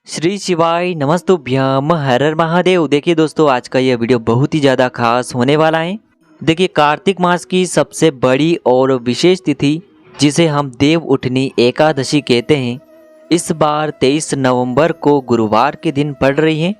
श्री शिवाय नमस्तुभ्यम हर हर महादेव। देखिए दोस्तों, आज का यह वीडियो बहुत ही ज़्यादा खास होने वाला है। देखिए, कार्तिक मास की सबसे बड़ी और विशेष तिथि जिसे हम देव उठनी एकादशी कहते हैं, इस बार 23 नवंबर को गुरुवार के दिन पड़ रही है।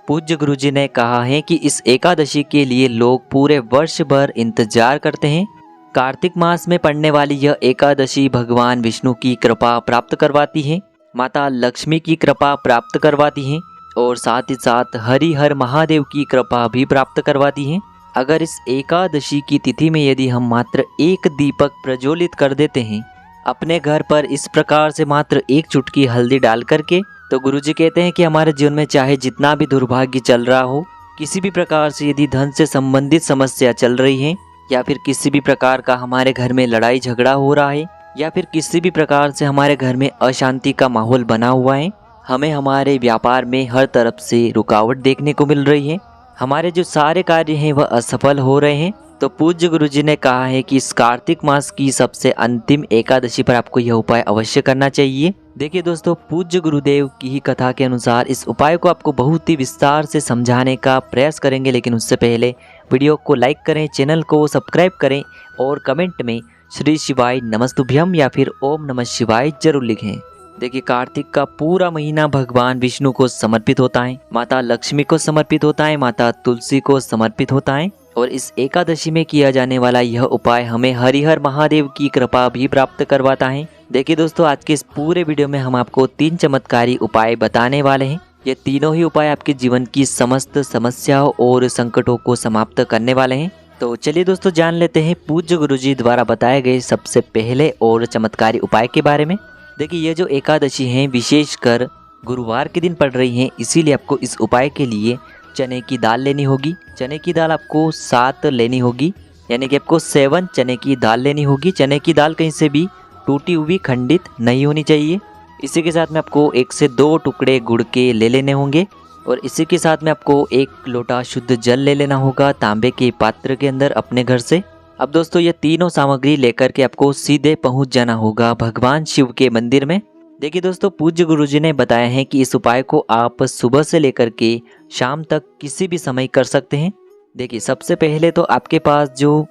पूज्य गुरुजी ने कहा है कि इस एकादशी के लिए लोग पूरे वर्ष भर इंतजार करते हैं। कार्तिक मास में पड़ने वाली यह एकादशी भगवान विष्णु की कृपा प्राप्त करवाती है, माता लक्ष्मी की कृपा प्राप्त करवाती हैं और साथ ही साथ हरिहर महादेव की कृपा भी प्राप्त करवाती हैं। अगर इस एकादशी की तिथि में यदि हम मात्र एक दीपक प्रज्वलित कर देते हैं अपने घर पर, इस प्रकार से मात्र एक चुटकी हल्दी डाल करके, तो गुरुजी कहते हैं कि हमारे जीवन में चाहे जितना भी दुर्भाग्य चल रहा हो, किसी भी प्रकार से यदि धन से संबंधित समस्या चल रही है, या फिर किसी भी प्रकार का हमारे घर में लड़ाई झगड़ा हो रहा है, या फिर किसी भी प्रकार से हमारे घर में अशांति का माहौल बना हुआ है, हमें हमारे व्यापार में हर तरफ से रुकावट देखने को मिल रही है, हमारे जो सारे कार्य हैं वह असफल हो रहे हैं, तो पूज्य गुरुजी ने कहा है कि इस कार्तिक मास की सबसे अंतिम एकादशी पर आपको यह उपाय अवश्य करना चाहिए। देखिए दोस्तों, पूज्य गुरुदेव की ही कथा के अनुसार इस उपाय को आपको बहुत ही विस्तार से समझाने का प्रयास करेंगे, लेकिन उससे पहले वीडियो को लाइक करें, चैनल को सब्सक्राइब करें और कमेंट में श्री शिवाय नमस्तुभ्यम या फिर ओम नमः शिवाय जरूर लिखें। देखिए, कार्तिक का पूरा महीना भगवान विष्णु को समर्पित होता है, माता लक्ष्मी को समर्पित होता है, माता तुलसी को समर्पित होता है, और इस एकादशी में किया जाने वाला यह उपाय हमें हरिहर महादेव की कृपा भी प्राप्त करवाता है। देखिए दोस्तों, आज के इस पूरे वीडियो में हम आपको 3 चमत्कारी उपाय बताने वाले हैं। ये तीनों ही उपाय आपके जीवन की समस्त समस्याओं और संकटों को समाप्त करने वाले हैं। तो चलिए दोस्तों, जान लेते हैं पूज्य गुरुजी द्वारा बताए गए सबसे पहले और चमत्कारी उपाय के बारे में। देखिए, ये जो एकादशी है विशेषकर गुरुवार के दिन पड़ रही है, इसीलिए आपको इस उपाय के लिए चने की दाल लेनी होगी। चने की दाल आपको 7 लेनी होगी, यानी कि आपको 7 चने की दाल लेनी होगी। चने की दाल कहीं से भी टूटी हुई खंडित नहीं होनी चाहिए। इसी के साथ में आपको 1 से 2 टुकड़े गुड़ के ले लेने होंगे, और इसी के साथ में आपको 1 लोटा शुद्ध जल ले लेना होगा तांबे के पात्र के अंदर अपने घर से। अब दोस्तों, ये तीनों सामग्री लेकर के आपको सीधे पहुंच जाना होगा भगवान शिव के मंदिर में। देखिए दोस्तों, पूज्य गुरुजी ने बताया है कि इस उपाय को आप सुबह से लेकर के शाम तक किसी भी समय कर सकते हैं। देखिए, सबसे पहले तो आपके पास जो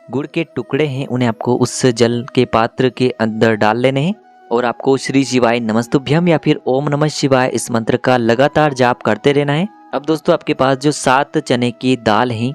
गुड़ के टुकड़े हैं उन्हें आपको उस जल के पात्र के अंदर डाल लेने हैं, और आपको श्री शिवाय नमस्तुभ्यम या फिर ओम नमः शिवाय इस मंत्र का लगातार जाप करते रहना है। अब दोस्तों, आपके पास जो 7 चने की दाल हैं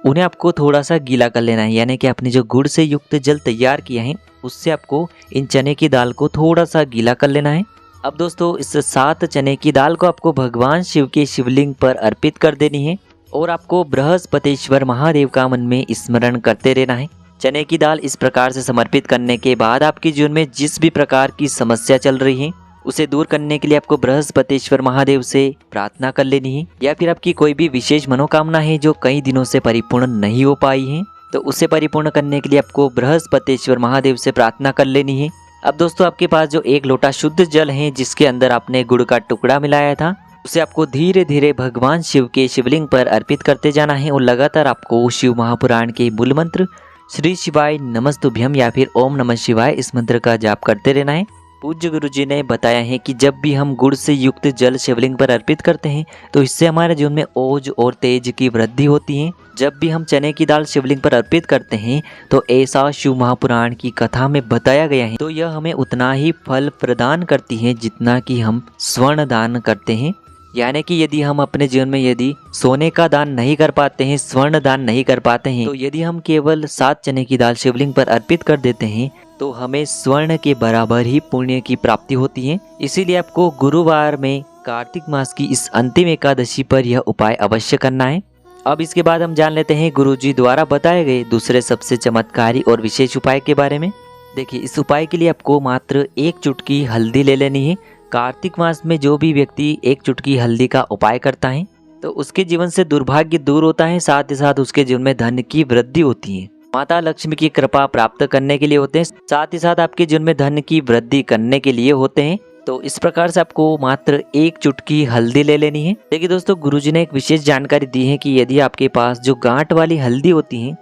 उन्हें आपको थोड़ा सा गीला कर लेना है, यानी कि आपने जो गुड़ से युक्त जल तैयार किया है उससे आपको इन चने की दाल को थोड़ा सा गीला कर लेना है। अब दोस्तों, इस 7 चने की दाल को आपको भगवान शिव के शिवलिंग पर अर्पित कर देनी है, और आपको बृहस्पतिश्वर महादेव का मन में स्मरण करते रहना है। चने की दाल इस प्रकार से समर्पित करने के बाद आपके जीवन में जिस भी प्रकार की समस्या चल रही है उसे दूर करने के लिए आपको बृहस्पतिश्वर महादेव से प्रार्थना कर लेनी है, या फिर आपकी कोई भी विशेष मनोकामना है जो कई दिनों से परिपूर्ण नहीं हो पाई है, तो उसे परिपूर्ण करने के लिए आपको बृहस्पतिश्वर महादेव से प्रार्थना कर लेनी है। अब दोस्तों, आपके पास जो 1 लोटा शुद्ध जल है जिसके अंदर आपने गुड़ का टुकड़ा मिलाया था, उसे आपको धीरे धीरे भगवान शिव के शिवलिंग पर अर्पित करते जाना है, और लगातार आपको शिव महापुराण के मूल मंत्र श्री शिवाय नमस्तुभ्यम या फिर ओम नमः शिवाय इस मंत्र का जाप करते रहना है। पूज्य गुरुजी ने बताया है कि जब भी हम गुड़ से युक्त जल शिवलिंग पर अर्पित करते हैं तो इससे हमारे जीवन में ओज और तेज की वृद्धि होती है। जब भी हम चने की दाल शिवलिंग पर अर्पित करते हैं तो ऐसा शिव महापुराण की कथा में बताया गया है, तो यह हमें उतना ही फल प्रदान करती है जितना कि हम स्वर्ण दान करते हैं। यानी कि यदि हम अपने जीवन में यदि सोने का दान नहीं कर पाते हैं, स्वर्ण दान नहीं कर पाते हैं, तो यदि हम केवल 7 चने की दाल शिवलिंग पर अर्पित कर देते हैं तो हमें स्वर्ण के बराबर ही पुण्य की प्राप्ति होती है। इसीलिए आपको गुरुवार में कार्तिक मास की इस अंतिम एकादशी पर यह उपाय अवश्य करना है। अब इसके बाद हम जान लेते हैं गुरुजी द्वारा बताए गए दूसरे सबसे चमत्कारी और विशेष उपाय के बारे में। देखिए, इस उपाय के लिए आपको मात्र 1 चुटकी हल्दी ले लेनी है। कार्तिक मास में जो भी व्यक्ति 1 चुटकी हल्दी का उपाय करता है तो उसके जीवन से दुर्भाग्य दूर होता है, साथ ही साथ उसके जीवन में धन की वृद्धि होती है, माता लक्ष्मी की कृपा प्राप्त करने के लिए होते हैं, साथ ही साथ आपके जीवन में धन की वृद्धि करने के लिए होते हैं। तो इस प्रकार से आपको मात्र 1 चुटकी हल्दी ले लेनी है। देखिए दोस्तों, गुरुजी ने एक विशेष जानकारी दी है कि यदि आपके पास जो गांठ वाली हल्दी होती है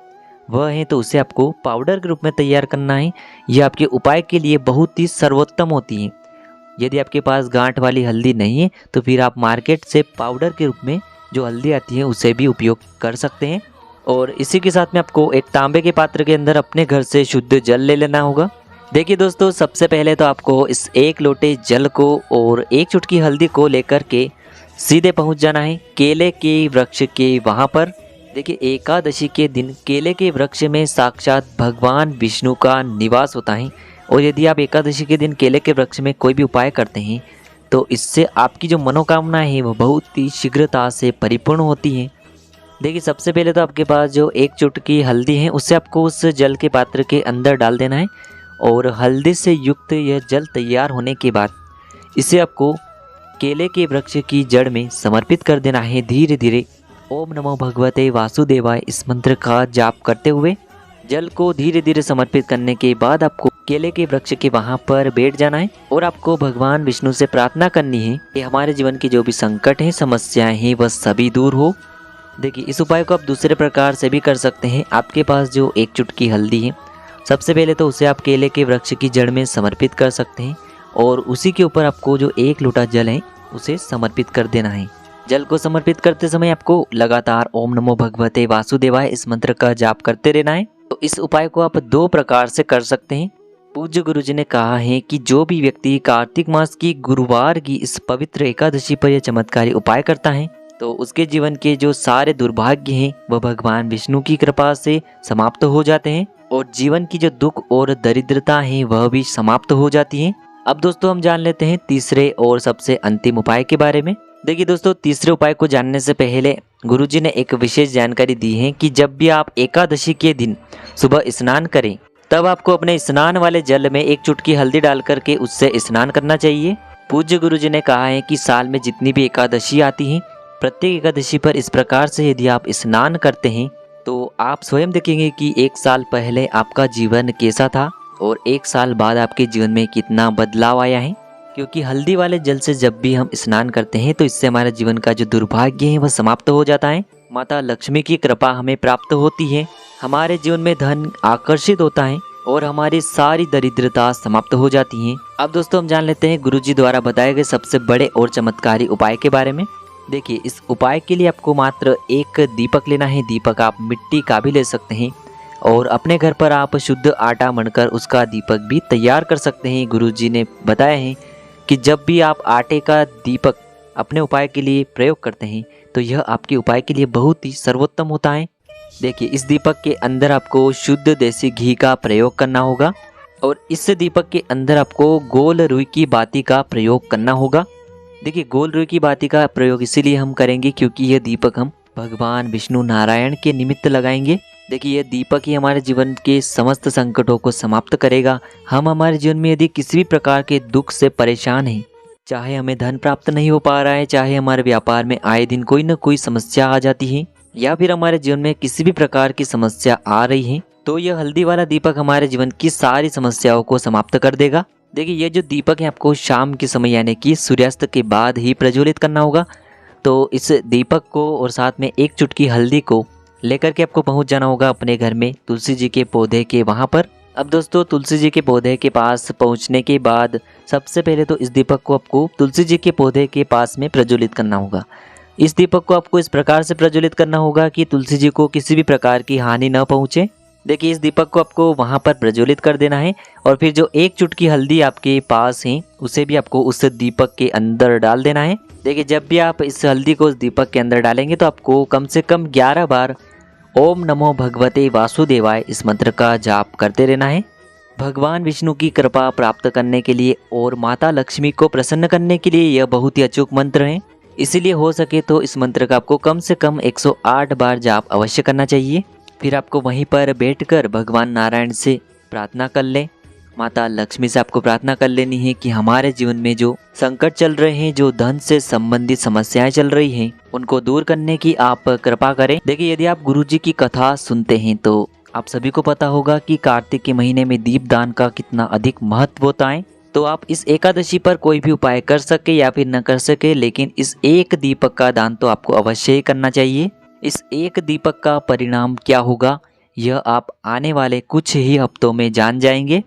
वह है तो उसे आपको पाउडर के रूप में तैयार करना है। यह आपके उपाय के लिए बहुत ही सर्वोत्तम होती है। यदि आपके पास गांठ वाली हल्दी नहीं है तो फिर आप मार्केट से पाउडर के रूप में जो हल्दी आती है उसे भी उपयोग कर सकते हैं। और इसी के साथ में आपको एक तांबे के पात्र के अंदर अपने घर से शुद्ध जल ले लेना होगा। देखिए दोस्तों, सबसे पहले तो आपको इस 1 लोटे जल को और 1 चुटकी हल्दी को लेकर के सीधे पहुंच जाना है केले के वृक्ष के वहां पर। देखिए, एकादशी के दिन केले के वृक्ष में साक्षात भगवान विष्णु का निवास होता है। और यदि आप एकादशी के दिन केले के वृक्ष में कोई भी उपाय करते हैं तो इससे आपकी जो मनोकामनाएं हैं वो बहुत ही शीघ्रता से परिपूर्ण होती हैं। देखिए, सबसे पहले तो आपके पास जो 1 चुटकी हल्दी है उससे आपको उस जल के पात्र के अंदर डाल देना है। और हल्दी से युक्त यह जल तैयार होने के बाद इसे आपको केले के वृक्ष की जड़ में समर्पित कर देना है। धीरे धीरे ओम नमो भगवते वासुदेवाय इस मंत्र का जाप करते हुए जल को धीरे धीरे समर्पित करने के बाद आपको केले के वृक्ष के वहां पर बैठ जाना है और आपको भगवान विष्णु से प्रार्थना करनी है कि हमारे जीवन की जो भी संकट हैं, समस्याएं हैं, वह सभी दूर हो। देखिए, इस उपाय को आप दूसरे प्रकार से भी कर सकते हैं। आपके पास जो 1 चुटकी हल्दी है, सबसे पहले तो उसे आप केले के वृक्ष की जड़ में समर्पित कर सकते हैं और उसी के ऊपर आपको जो 1 लोटा जल है उसे समर्पित कर देना है। जल को समर्पित करते समय आपको लगातार ओम नमो भगवते वासुदेवाय इस मंत्र का जाप करते रहना है। तो इस उपाय को आप 2 प्रकार से कर सकते हैं। पूज्य गुरुजी ने कहा है कि जो भी व्यक्ति कार्तिक मास की गुरुवार की इस पवित्र एकादशी पर यह चमत्कारी उपाय करता है तो उसके जीवन के जो सारे दुर्भाग्य हैं वह भगवान विष्णु की कृपा से समाप्त हो जाते हैं और जीवन की जो दुख और दरिद्रता है वह भी समाप्त हो जाती है। अब दोस्तों, हम जान लेते हैं तीसरे और सबसे अंतिम उपाय के बारे में। देखिए दोस्तों, तीसरे उपाय को जानने से पहले गुरुजी ने एक विशेष जानकारी दी है कि जब भी आप एकादशी के दिन सुबह स्नान करें तब आपको अपने स्नान वाले जल में 1 चुटकी हल्दी डाल करके उससे स्नान करना चाहिए। पूज्य गुरुजी ने कहा है कि साल में जितनी भी एकादशी आती हैं, प्रत्येक एकादशी पर इस प्रकार से यदि आप स्नान करते हैं तो आप स्वयं देखेंगे कि 1 साल पहले आपका जीवन कैसा था और 1 साल बाद आपके जीवन में कितना बदलाव आया है। क्योंकि हल्दी वाले जल से जब भी हम स्नान करते हैं तो इससे हमारे जीवन का जो दुर्भाग्य है वह समाप्त हो जाता है। माता लक्ष्मी की कृपा हमें प्राप्त होती है, हमारे जीवन में धन आकर्षित होता है और हमारी सारी दरिद्रता समाप्त हो जाती है। अब दोस्तों, हम जान लेते हैं गुरुजी द्वारा बताए गए सबसे बड़े और चमत्कारी उपाय के बारे में। देखिए, इस उपाय के लिए आपको मात्र 1 दीपक लेना है। दीपक आप मिट्टी का भी ले सकते हैं और अपने घर पर आप शुद्ध आटा मढ़कर उसका दीपक भी तैयार कर सकते हैं। गुरुजी ने बताया है कि जब भी आप आटे का दीपक अपने उपाय के लिए प्रयोग करते हैं तो यह आपके उपाय के लिए बहुत ही सर्वोत्तम होता है। देखिए, इस दीपक के अंदर आपको शुद्ध देसी घी का प्रयोग करना होगा और इस दीपक के अंदर आपको गोल रुई की बाती का प्रयोग करना होगा। देखिए, गोल रुई की बाती का प्रयोग इसीलिए हम करेंगे क्योंकि यह दीपक हम भगवान विष्णु नारायण के निमित्त लगाएंगे। देखिए, यह दीपक ही हमारे जीवन के समस्त संकटों को समाप्त करेगा। हम हमारे जीवन में यदि किसी भी प्रकार के दुख से परेशान हैं, चाहे हमें धन प्राप्त नहीं हो पा रहा है, चाहे हमारे व्यापार में आए दिन कोई न कोई समस्या आ जाती है या फिर हमारे जीवन में किसी भी प्रकार की समस्या आ रही है, तो यह हल्दी वाला दीपक हमारे जीवन की सारी समस्याओं को समाप्त कर देगा। देखिए, यह जो दीपक है आपको शाम के समय यानी कि सूर्यास्त के बाद ही प्रज्वलित करना होगा। तो इस दीपक को और साथ में 1 चुटकी हल्दी को लेकर के आपको पहुंच जाना होगा अपने घर में तुलसी जी के पौधे के वहां पर। अब दोस्तों, तुलसी जी के पौधे के पास पहुंचने के बाद सबसे पहले तो इस दीपक को आपको तुलसी जी के पौधे के पास में प्रज्वलित करना होगा। इस दीपक को आपको इस प्रकार से प्रज्वलित करना होगा कि तुलसी जी को किसी भी प्रकार की हानि न पहुंचे। देखिए, इस दीपक को आपको वहां पर प्रज्वलित कर देना है और फिर जो 1 चुटकी हल्दी आपके पास है उसे भी आपको उस दीपक के अंदर डाल देना है। देखिए, जब भी आप इस हल्दी को उस दीपक के अंदर डालेंगे तो आपको कम से कम 11 बार ओम नमो भगवते वासुदेवाय इस मंत्र का जाप करते रहना है। भगवान विष्णु की कृपा प्राप्त करने के लिए और माता लक्ष्मी को प्रसन्न करने के लिए यह बहुत ही अचूक मंत्र है। इसीलिए हो सके तो इस मंत्र का आपको कम से कम 108 बार जाप अवश्य करना चाहिए। फिर आपको वहीं पर बैठकर भगवान नारायण से प्रार्थना कर लें। माता लक्ष्मी से आपको प्रार्थना कर लेनी है कि हमारे जीवन में जो संकट चल रहे हैं, जो धन से संबंधित समस्याएं चल रही हैं, उनको दूर करने की आप कृपा करें। देखिए, यदि आप गुरुजी की कथा सुनते हैं तो आप सभी को पता होगा कि कार्तिक के महीने में दीप दान का कितना अधिक महत्व होता है। तो आप इस एकादशी पर कोई भी उपाय कर सके या फिर न कर सके, लेकिन इस 1 दीपक का दान तो आपको अवश्य ही करना चाहिए। इस 1 दीपक का परिणाम क्या होगा यह आप आने वाले कुछ ही हफ्तों में जान जाएंगे।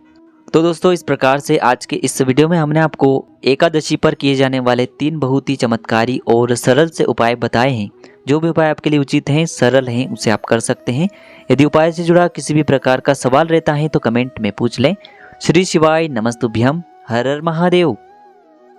तो दोस्तों इस प्रकार से आज के इस वीडियो में हमने आपको एकादशी पर किए जाने वाले 3 बहुत ही चमत्कारी और सरल से उपाय बताए हैं। जो भी उपाय आपके लिए उचित हैं, सरल हैं, उसे आप कर सकते हैं। यदि उपाय से जुड़ा किसी भी प्रकार का सवाल रहता है तो कमेंट में पूछ लें। श्री शिवाय नमस्तुभ्यम। हर हर महादेव।